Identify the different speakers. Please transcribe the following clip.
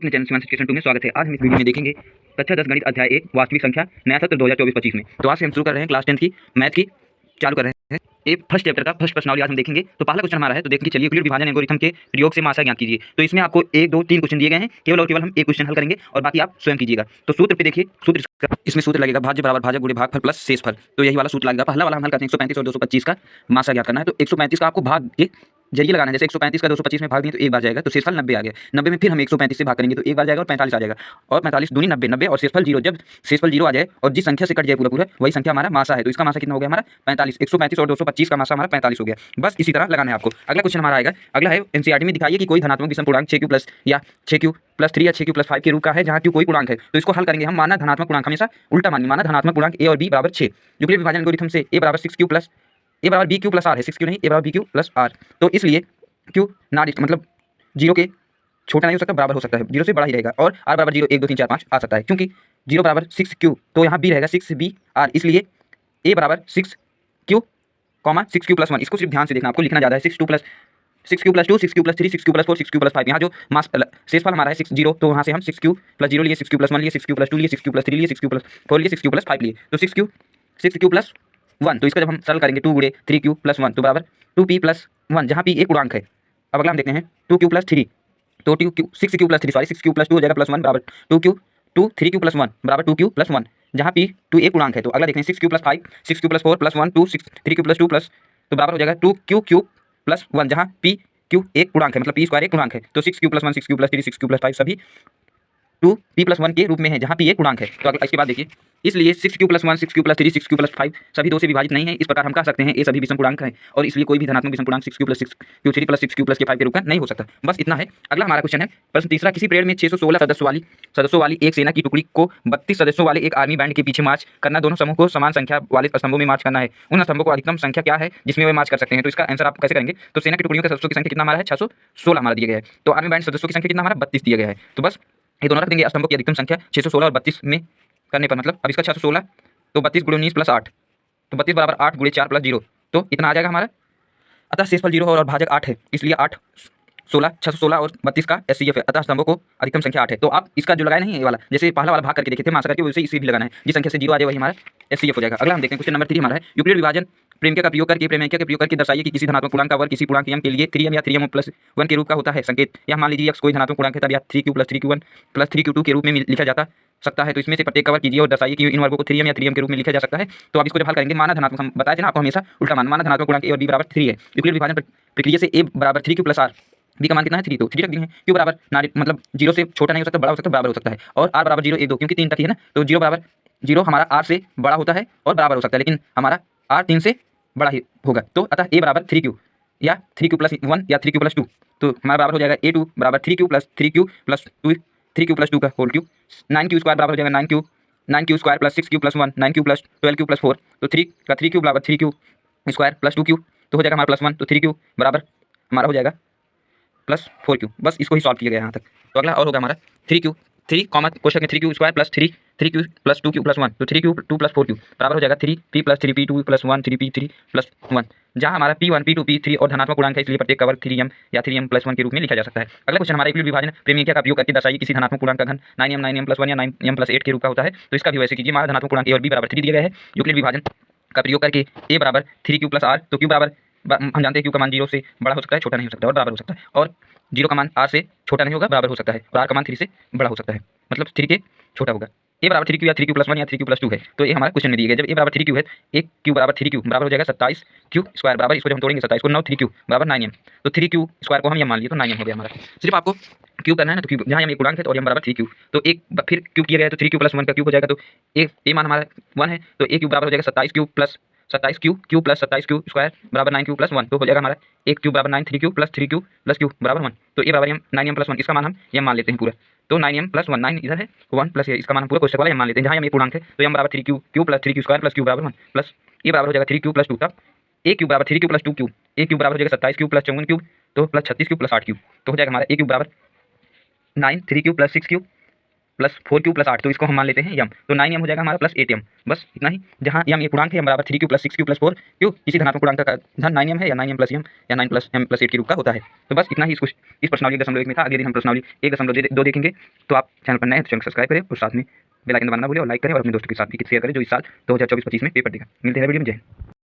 Speaker 1: अपने चैनल सीमांत सेक्शन 2 में स्वागत है। आज हम इस वीडियो में देखेंगे कक्षा 10 गणित अध्याय 1 वास्तविक संख्या नया सत्र 2024-25 में। तो आज से हम शुरू कर रहे हैं क्लास 10 की मैथ की चालू कर रहे हैं। ये फर्स्ट चैप्टर का फर्स्ट प्रश्नावली आज हम देखेंगे। तो पहला क्वेश्चन हमारा है, तो देखिए चलिए यूक्लिड विभाजन एल्गोरिथम के प्रयोग से मात्रा ज्ञात कीजिए। तो इसमें आपको 1 2 3 क्वेश्चन दिए गए हैं, केवल और केवल हम एक क्वेश्चन हल करेंगे और बाकी आप स्वयं कीजिएगा। तो सूत्र पे देखिए, सूत्र इसमें सूत्र लगेगा भाज्य बराबर भाजक गुणे भागफल प्लस शेषफल। तो यही वाला सूत्र लगेगा। पहला वाला हम हल करते हैं 135 और 225 का मात्रा ज्ञात करना है। तो 135 का आपको भाग के जरिए लगाना है। जैसे 135 का 225 में भाग दिए तो एक बार जाएगा, तो शेषफल 90 आ गया। 90 में फिर हम 135 से भाग करेंगे तो एक बार जाएगा और 45 आ जाएगा, और 45 दूनी 90 90 और शेषफल 0। जब शेषफल 0 आ जाए और जिस संख्या से कट जाए पूरा पूरा वही संख्या हमारा मासा है। तो इसका मासा कितना हो गया हमारा 45। 135 और 225 का मासा हमारा 45 हो गया। बस इसी तरह लगाना है आपको। अगला क्वेश्चन हमारा आएगा, अगला है एनसीईआरटी में दिखाइए कि कोई धनात्मक विषम पूर्णांक 6q प्लस या 6q प्लस 3 या 6q प्लस 5 के रूप का है जहाँ q कोई पूर्णांक है। तो इसको हल करेंगे हम। माना धनात्मक पूर्णांक हमेशा उल्टा मानिए। माना धनात्मक पूर्णांक a और b बराबर 6। यूक्लिड विभाजन एल्गोरिथम से a बराबर 6q प्लस a बराबर bq प्लस r है। 6q नहीं, a बराबर bq प्लस r। तो इसलिए q नॉट मतलब 0 के छोटा नहीं हो सकता, बराबर हो सकता है, 0 से बड़ा ही रहेगा। और r बराबर 0 1 2 3 4 5 आ सकता है, क्योंकि 0 बराबर 6q तो यहाँ b रहेगा 6br। इसलिए a बराबर 6q 6q प्लस 1। इसको सिर्फ ध्यान से देखना, आपको लिखना ज़्यादा है। 6q plus 2 6q plus 3 6q plus 4 6q plus 5। यहाँ जो मास शेषफल हमारा है 6 0, तो वहाँ से हम 6q प्लस 0 लिए, 6q प्लस 1 लिए, 6q प्लस 2 लिए, 6q प्लस 3 लिए, 6q प्लस 4 लिए, 6q प्लस 5 लिए। तो 6q प्लस 1। तो इसका जब हम सरल करेंगे 2 गुणे 3q प्लस 1 तो बराबर 2p प्लस 1, जहाँ p एक पूर्णांक है। अब अगला हम देखते हैं 2q प्लस 3। तो 6q plus 3 sorry 6q plus 2 हो जाएगा प्लस 1 बराबर 3q प्लस 1 बराबर 2q प्लस 1, जहाँ p 2 एक पूर्णांक है। तो अगला देखते हैं 6q plus 5 6q plus 4 plus 1 2 3q plus 2 plus तो बराबर हो जाएगा 2q प्लस 1, जहाँ p q एक पूर्णांक है, मतलब p स्क्वायर एक पूर्णांक है। तो 6q plus 1 6q plus 3 6q plus 5 सभी 2p प्लस 1 के रूप में है, जहाँ p एक पूर्णांक है। तो अगला इसके बाद देखिए, इसलिए 6q plus 1 6q plus 3 6q plus 5 सभी 2 से विभाजित नहीं है। इस प्रकार हम कह सकते हैं ये सभी विषम पूर्णांक हैं, और इसलिए कोई भी धनात्मक विषम पूर्णांक 6q plus 6q3 plus 6q plus के 5 के रूप का नहीं हो सकता। बस इतना है। अगला हमारा क्वेश्चन है प्रश्न तीसरा, किसी परेड में 616 सदस्यों वाली एक सेना की टुकड़ी को 32 सदस्यों वाले एक आर्मी बैंड के पीछे मार्च करना। दोनों समूह को समान संख्या वाले स्तंभों में मार्च करना है। उन स्तंभों को अधिकतम संख्या क्या है जिसमें वे मार्च कर सकते हैं। तो इसका आंसर आप कैसे करेंगे। तो सेना की टुकड़ियों के सदस्यों की संख्या कितना हमारा है 616 हमारा दिया गया है। तो आर्मी बैंड सदस्यों की संख्या कितना हमारा 32 दिया गया है। तो बस ये दोनों रख देंगे। स्तंभों की अधिकतम संख्या 616 और 32 में करने पर, मतलब अब इसका 616 तो 32 गुणे 19 प्लस 8, तो 32 बराबर 8 गुणे 4 प्लस 0, तो इतना आ जाएगा हमारा। अतः शेषफल 0 और भाजक 8 है, इसलिए 8 16 616 और 32 का एचसीएफ है। अतः स्तंभों को अधिकतम संख्या 8 है। तो आप इसका जो लगाए नहीं है ये वाला, जैसे पहला वाला भाग करके देखे थे मास करके, वैसे इसी भी लगाना है। जिस संख्या से 0 आ जाए वही हमारा एचसीएफ हो जाएगा। अगला हम देखते हैं क्वेश्चन नंबर 3 हमारा है, यूक्लिड विभाजन प्रेमिका का प्रयोग करके दर्शाइए कि किसी धनात्मक पूर्णांक का वर्ग किसी पूर्णांक m के लिए 3m या 3m प्लस 1 के रूप का होता है। संकेत, यह मान लीजिए x कोई धनात्मक पूर्णांक है, तब यह 3q plus 3q1 plus 3q2 के रूप में लिखा जाता सकता है। तो इसमें से प्रत्येक का वर्ग कीजिए और दर्शाइए कि इन वर्गों को 3m या 3m के रूप में लिखा जा सकता है। तो आप इसको जब हल करेंगे, माना धनात्मक, हम बताए थे ना आपको हमेशा उल्टा माना धनात्मक पूर्णांक a और b बराबर 3 है। यूक्लिड विभाजन प्रक्रिया से a बराबर 3q प्लस r, b का मान कितना है 3, तो 3 रख दिए हैं। q बराबर मतलब 0 से छोटा नहीं हो सकता, बड़ा हो सकता है, बराबर हो सकता है। और r बराबर 0 1 2, क्योंकि 3 तक ही है ना, तो 0 बराबर 0 हमारा r से बड़ा होता है और बराबर हो सकता है, लेकिन हमारा r 3 से बड़ा ही होगा। तो अतः a बराबर 3q या 3q प्लस 1 या 3q प्लस 2, तो हमारा बराबर हो जाएगा a2 बराबर 3q plus 3q plus 2 3q plus 2 का होल क्यूब। 9q स्क्वायर बराबर हो जाएगा 9q square plus 6q plus 1 9q plus 12q plus 4, तो 3 का 3q बराबर 3q स्क्वायर प्लस 2q, तो हो जाएगा हमारा प्लस 1, तो 3q बराबर हमारा हो जाएगा प्लस 4q। बस इसको ही सॉल्व किया गया यहाँ तक। तो अगला और होगा हमारा 3q 3 कॉमा कोष्ठक में 3q square plus 3q plus 2q plus 1, तो 3q 2 प्लस 4q बराबर हो जाएगा 3p plus 3p2 plus 1 3p3 plus 1, जहाँ हमारा p1 p2 p3 और धनात्मक पूर्णांक है, इसलिए प्रत्येक का वर्ग 3m या 3m प्लस 1 के रूप में लिखा जा सकता है। अगला क्वेश्चन हमारा यूक्लिड विभाजन प्रेमिका का प्रयोग करके दर्शाइए किसी धनात्मक पूर्णांक का घन 9m प्लस 1 या 9m प्लस 8 के रूप का होता है। तो इसका भी वैसे कीजिए। हमारा धनात्मक पूर्णांक a और b बराबर 3 दिया गया है। यूक्लिड विभाजन का प्रयोग करके a बराबर 3q प्लस r, तो q बराबर हम जानते हैं q का मान 0 से बड़ा हो सकता है, छोटा नहीं हो सकता और बराबर हो सकता है, और 0 का मान r से छोटा नहीं होगा, बराबर हो सकता है, और r का मान 3 से बड़ा हो सकता है, मतलब 3 के छोटा होगा। a बराबर 3q या 3q प्लस 1 या 3q प्लस 2 है। तो ये हमारा क्वेश्चन में दिया गया। जब a बराबर 3q है, एक q बराबर 3q बराबर हो जाएगा 27q स्क्वायर बराबर, इसको जब हम तोड़ेंगे 27 को 9 3q बराबर 9m, तो 3q स्क्वायर को हम ये मान लिए तो 9m हो गया हमारा। सिर्फ आपको क्यूब करना है ना, तो क्यूब जहाँ हम एक पूर्णांक है तो m बराबर 3q, तो एक फिर क्यूब किया गया है तो 3q प्लस 1 का क्यूब हो जाएगा, तो a मान हमारा 1 है, तो a क्यूब बराबर हो जाएगा 27q plus 27q plus 27q square बराबर 9q प्लस 1, तो हो जाएगा हमारा एक क्यूब बराबर 9 3q plus 3q plus q बराबर 1, तो ये बराबर 9m प्लस 1, इसका मान हम m मान लेते हैं पूरा। तो 9m प्लस 1 9 इधर है 1 प्लस ये इसका मान हम पूरा कोष्ठक वाला m मान लेते हैं, जहाँ हम एक पूर्णांक है तो m बराबर 3q q plus 3q square plus q बराबर 1 प्लस ये बराबर हो जाएगा 3q प्लस 2, तब a क्यूब बराबर 3q plus 2q, a cube बराबर हो जाएगा 27q प्लस 54q, तो प्लस 36q प्लस 8q, तो हो जाएगा हमारा a क्यूब बराबर 9 3q plus 6q plus 4 Q plus 8, तो इसको हम मान लेते हैं यम, तो 9m हो जाएगा हमारा प्लस 8m, बस इतना ही। जहाँ यम ये पूर्णांक है, यम बराबर 3q plus 6q plus 4q, किसी धनात्मक पूर्णांक का धन 9m है या 9m प्लस m या 9 प्लस m प्लस 8 के रूप का होता है। तो बस इतना ही इस प्रश्नावली 1.1 में था। अगले दिन हम प्रश्नावली 1.2 देखेंगे। तो आप चैनल पर नए हैं तो चैनल को सब्सक्राइब करें और साथ में बेल आइकन दबाना ना भूलें और लाइक करें और अपने दोस्तों के साथ भी शेयर करें जो इस साल 2024-25 में पेपर देगा। मिलते हैं वीडियो में, जय हिंद।